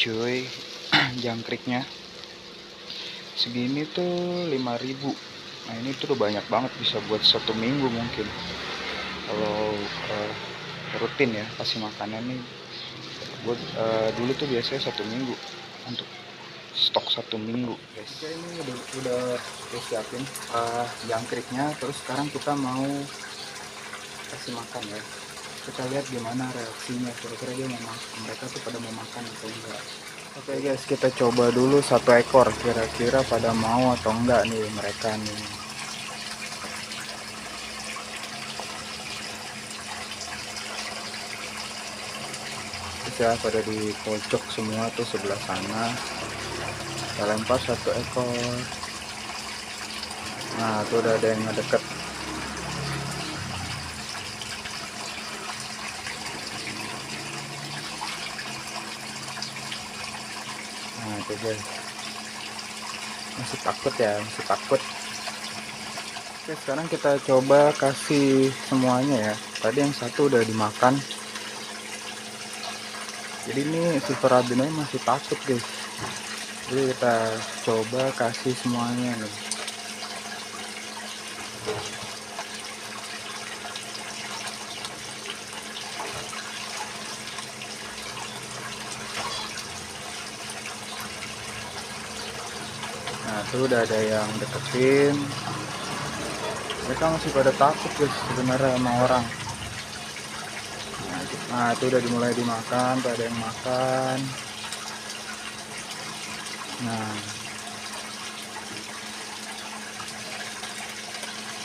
cuy. Jangkriknya segini tuh 5.000. Nah ini tuh udah banyak banget, bisa buat 1 minggu mungkin kalau rutin ya kasih makannya nih. Buat dulu tuh biasanya 1 minggu untuk stok 1 minggu guys. Oke, ini udah siapin jangkriknya. Terus sekarang kita mau kasih makan ya. Kita lihat gimana reaksinya, kira-kira dia mereka tuh pada mau makan atau enggak. Oke guys, kita coba dulu 1 ekor, kira-kira pada mau atau enggak nih mereka nih. Bisa pada di pojok semua tuh sebelah sana. Kita lempar 1 ekor. Nah tuh udah ada yang ngedeket. Nah itu guys, masih takut ya, masih takut. Oke, sekarang kita coba kasih semuanya ya. Tadi yang satu udah dimakan, jadi ini si Ferabino masih takut guys. Jadi kita coba kasih semuanya nih. Nah tuh udah ada yang deketin. Mereka masih pada takut guys sebenarnya sama orang. Nah itu udah dimulai dimakan, tuh ada yang makan. Nah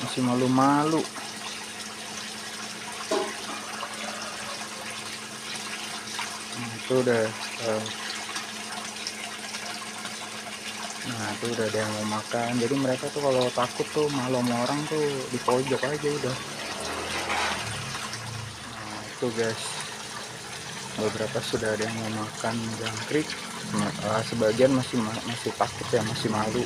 masih malu-malu. Nah itu udah nah itu udah ada yang mau makan. Jadi mereka tuh kalau takut tuh malu sama orang tuh di pojok aja udah. Nah itu guys, beberapa sudah ada yang mau makan jangkrik. Sebagian masih takut ya, masih malu.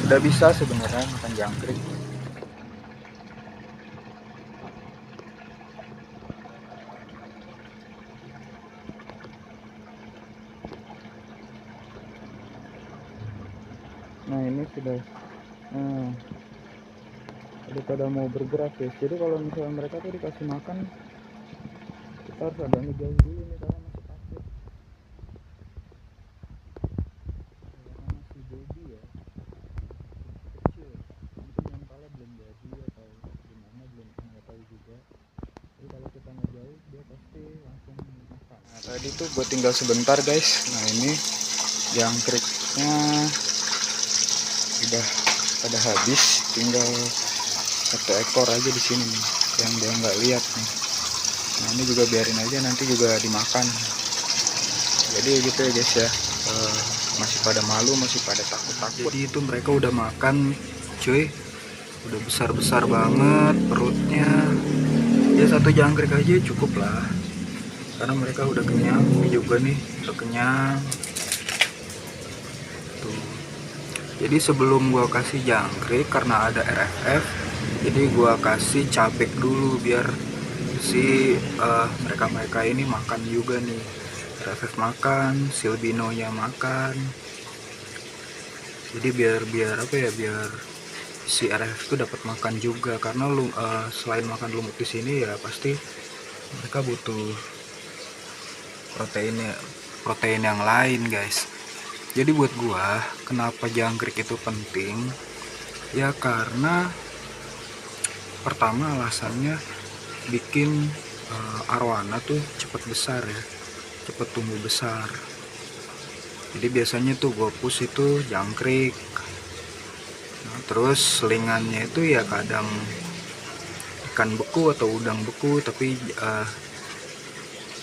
Udah bisa sebenarnya makan jangkrik. Nah ini sudah udah pada mau bergerak guys. Jadi kalau misalnya mereka tuh dikasih makan, kita harus agak ngejauh dulu nih karena masih takut. Karena masih baby ya, kecil, mungkin mentalnya belum jadi atau gimana, belum nggak tahu juga. Jadi kalau kita ngejauh dia pasti langsung makan. Nah tadi tuh buat tinggal sebentar guys. Nah ini jangkriknya udah pada habis, tinggal 1 ekor aja di sini nih yang dia nggak lihat nih. Nah ini juga biarin aja, nanti juga dimakan. Jadi gitu ya guys ya, masih pada malu, masih pada takut-takut. Jadi itu mereka udah makan cuy, udah besar-besar banget perutnya. Ya 1 jangkrik aja cukup lah, karena mereka udah kenyang. Ini juga nih udah kenyang tuh. Jadi sebelum gua kasih jangkrik, karena ada RFF, jadi gua kasih cabek dulu biar si mereka ini makan juga nih. RFF makan, Silbinonya makan. Jadi biar apa ya, biar si RFF itu dapat makan juga, karena selain makan lumut di sini ya pasti mereka butuh protein yang lain guys. Jadi buat gua, kenapa jangkrik itu penting ya, karena pertama alasannya bikin arwana tuh cepat besar ya, cepat tumbuh besar. Jadi biasanya tuh gue push itu jangkrik. Nah, terus selingannya itu ya kadang ikan beku atau udang beku, tapi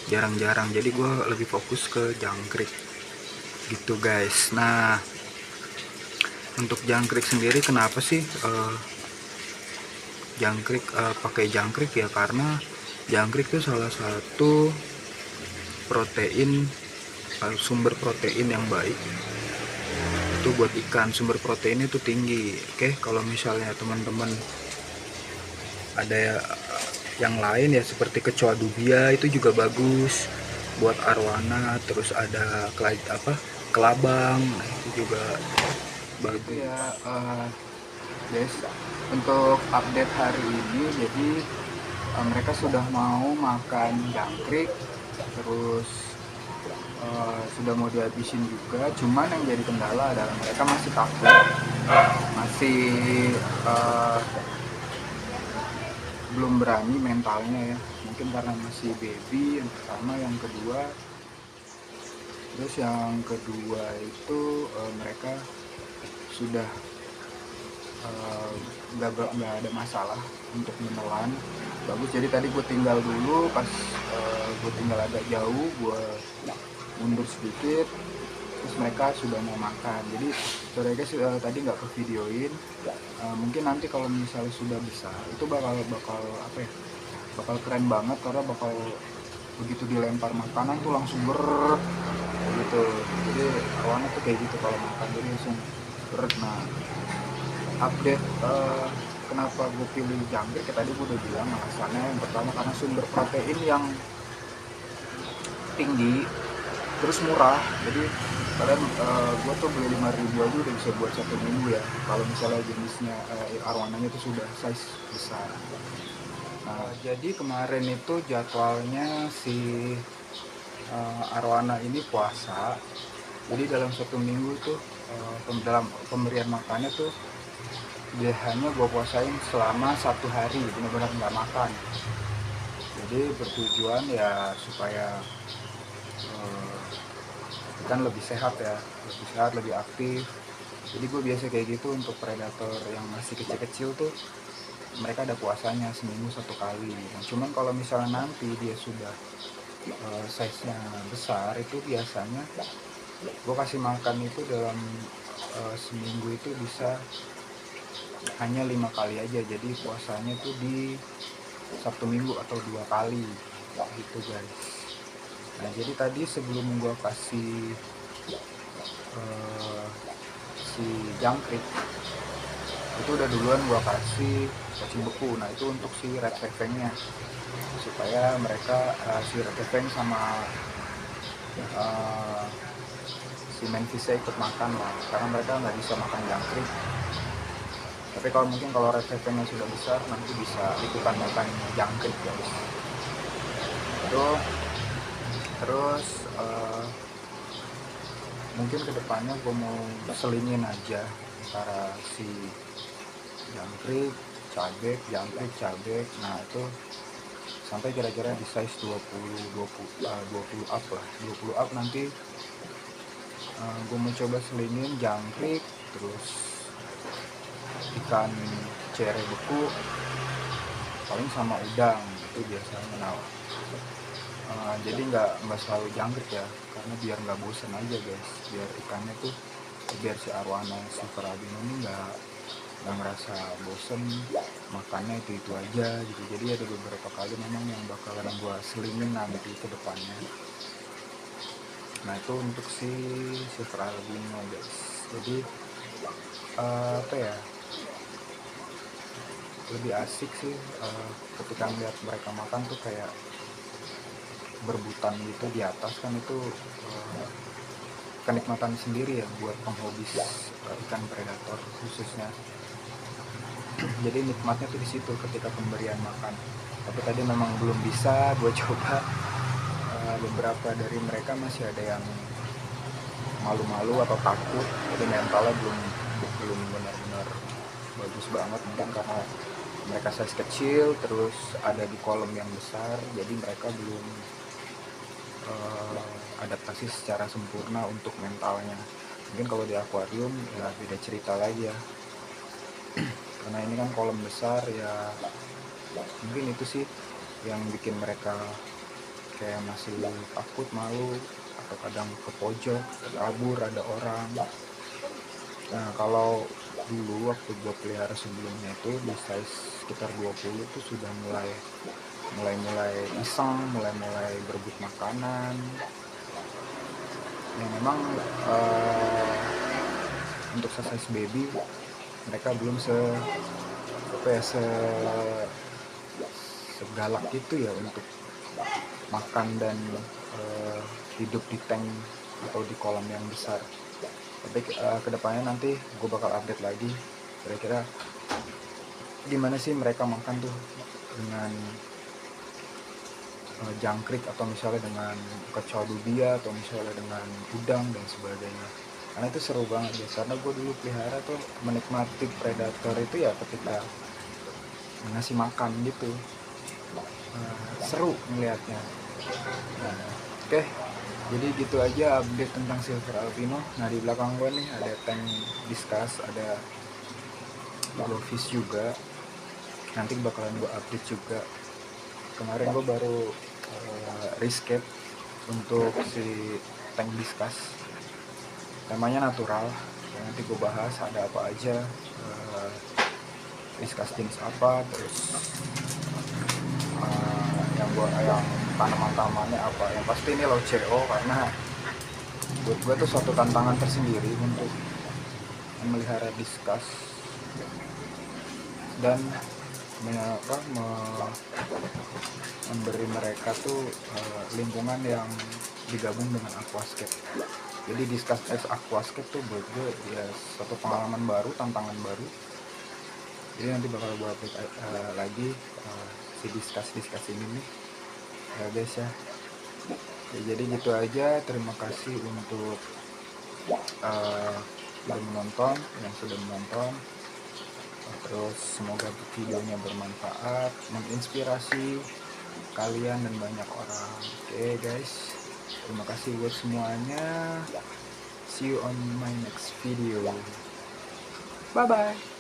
jarang-jarang. Jadi gue lebih fokus ke jangkrik gitu guys. Nah untuk jangkrik sendiri kenapa sih pakai jangkrik ya, karena jangkrik itu salah satu protein, sumber protein yang baik itu buat ikan. Sumber protein itu tinggi. Oke, kalau misalnya teman-teman ada yang lain ya, seperti kecoa dubia itu juga bagus buat arwana. Terus ada kelabang, nah itu juga bagus ya. Guys, untuk update hari ini, jadi mereka sudah mau makan jangkrik, terus sudah mau dihabisin juga. Cuman yang jadi kendala adalah mereka masih takut, masih belum berani mentalnya ya, mungkin karena masih baby yang pertama. Yang kedua itu mereka sudah nggak ada masalah untuk menelan, bagus. Jadi tadi gue tinggal dulu, pas gue tinggal agak jauh, gue mundur sedikit, terus mereka sudah mau makan. Jadi sorry guys, tadi nggak ke videoin. Mungkin nanti kalau misalnya sudah besar itu bakal keren banget, karena bakal begitu dilempar makanan tuh langsung gitu. Jadi awalnya tuh kayak gitu kalau makan, jadi langsung nah, update kenapa gue pilih jangkrik ya, tadi gue udah bilang alasannya. Yang pertama karena sumber protein yang tinggi, terus murah. Jadi kalian gue tuh beli 5.000 aja udah bisa buat 1 minggu ya, kalau misalnya jenisnya arwananya itu sudah size besar. Nah, jadi kemarin itu jadwalnya si arwana ini puasa. Jadi dalam 1 minggu tuh dalam pemberian makannya tuh dia hanya gue puasain selama 1 hari, benar-benar nggak makan. Jadi bertujuan ya supaya kan lebih sehat ya, lebih aktif. Jadi gue biasa kayak gitu untuk predator yang masih kecil-kecil tuh, mereka ada puasanya seminggu 1 kali. Nah, cuman kalau misalnya nanti dia sudah size-nya besar, itu biasanya gue kasih makan itu dalam seminggu itu bisa hanya 5 kali aja. Jadi puasanya tuh di Sabtu Minggu atau 2 kali gitu guys. Nah, jadi tadi sebelum gue kasih si jangkrik itu udah duluan gue kasih cacing beku. Nah, itu untuk si red fang-nya, supaya mereka si red fang sama si manfish ikut makan lah, karena mereka nggak bisa makan jangkrik. Tapi kalau red fang-nya sudah besar, nanti bisa ikutan makan jangkrik guys. Itu terus mungkin kedepannya gue mau selingin aja antara si jangkrik cabek. Nah, itu sampai kira-kira di size 20 up lah, 20 up. Nanti gue mau coba selingin jangkrik, terus ikan cere beku, paling sama udang itu biasanya. Nah, jadi nggak selalu jangkrik ya, karena biar nggak bosen aja guys, biar ikannya tuh, biar si arwana silver albino ini nggak ngerasa bosen makannya itu aja gitu. Jadi ada beberapa kali memang yang bakalan gua selingin nanti ke depannya. Nah, itu untuk si silver albino guys. Jadi lebih asik sih ketika melihat mereka makan tuh, kayak berbutan gitu di atas kan. Itu kenikmatan sendiri ya buat penghobi ikan predator khususnya. Jadi nikmatnya tuh di situ ketika pemberian makan. Tapi tadi memang belum bisa gue coba. Beberapa dari mereka masih ada yang malu-malu atau takut, jadi mentalnya belum benar-benar bagus banget, mungkin karena mereka size kecil terus ada di kolam yang besar, jadi mereka belum adaptasi secara sempurna untuk mentalnya. Mungkin kalau di akuarium ya beda cerita lagi ya, karena ini kan kolam besar ya. Mungkin itu sih yang bikin mereka kayak masih takut, malu, atau kadang ke pojok, kabur, ada orang. Nah, kalau dulu waktu gue pelihara sebelumnya itu di size sekitar 20 itu sudah mulai iseng, mulai berebut makanan. Yang memang untuk size baby segalak itu ya untuk makan dan hidup di tank atau di kolam yang besar. Tapi kedepannya nanti gue bakal update lagi kira-kira gimana sih mereka makan tuh dengan jangkrik, atau misalnya dengan kecau dubia, atau misalnya dengan udang dan sebagainya. Karena itu seru banget ya, karena gue dulu pelihara tuh menikmati predator itu ya ketika ngasih makan gitu. Seru melihatnya. Oke, jadi gitu aja update tentang silver albino. Nah, di belakang gue nih ada tank discuss, ada blowfish juga, nanti bakalan gue update juga. Kemarin gue baru rescape untuk si tank discuss, temanya natural. Nanti gue bahas ada apa aja, discuss jenis apa, terus yang tanaman-tanamannya apa. Yang pasti ini low CO, karena buat gue tuh suatu tantangan tersendiri untuk memelihara discuss dan memberi mereka tuh lingkungan yang digabung dengan aquascape. Jadi discuss X aquascape tuh buat gue ya suatu pengalaman baru, tantangan baru. Jadi nanti bakal gue update lagi si discuss ini nih guys ya. Jadi gitu aja, terima kasih untuk yang sudah menonton. Terus semoga videonya bermanfaat, menginspirasi kalian dan banyak orang. Oke guys, terima kasih buat semuanya. See you on my next video. Bye bye.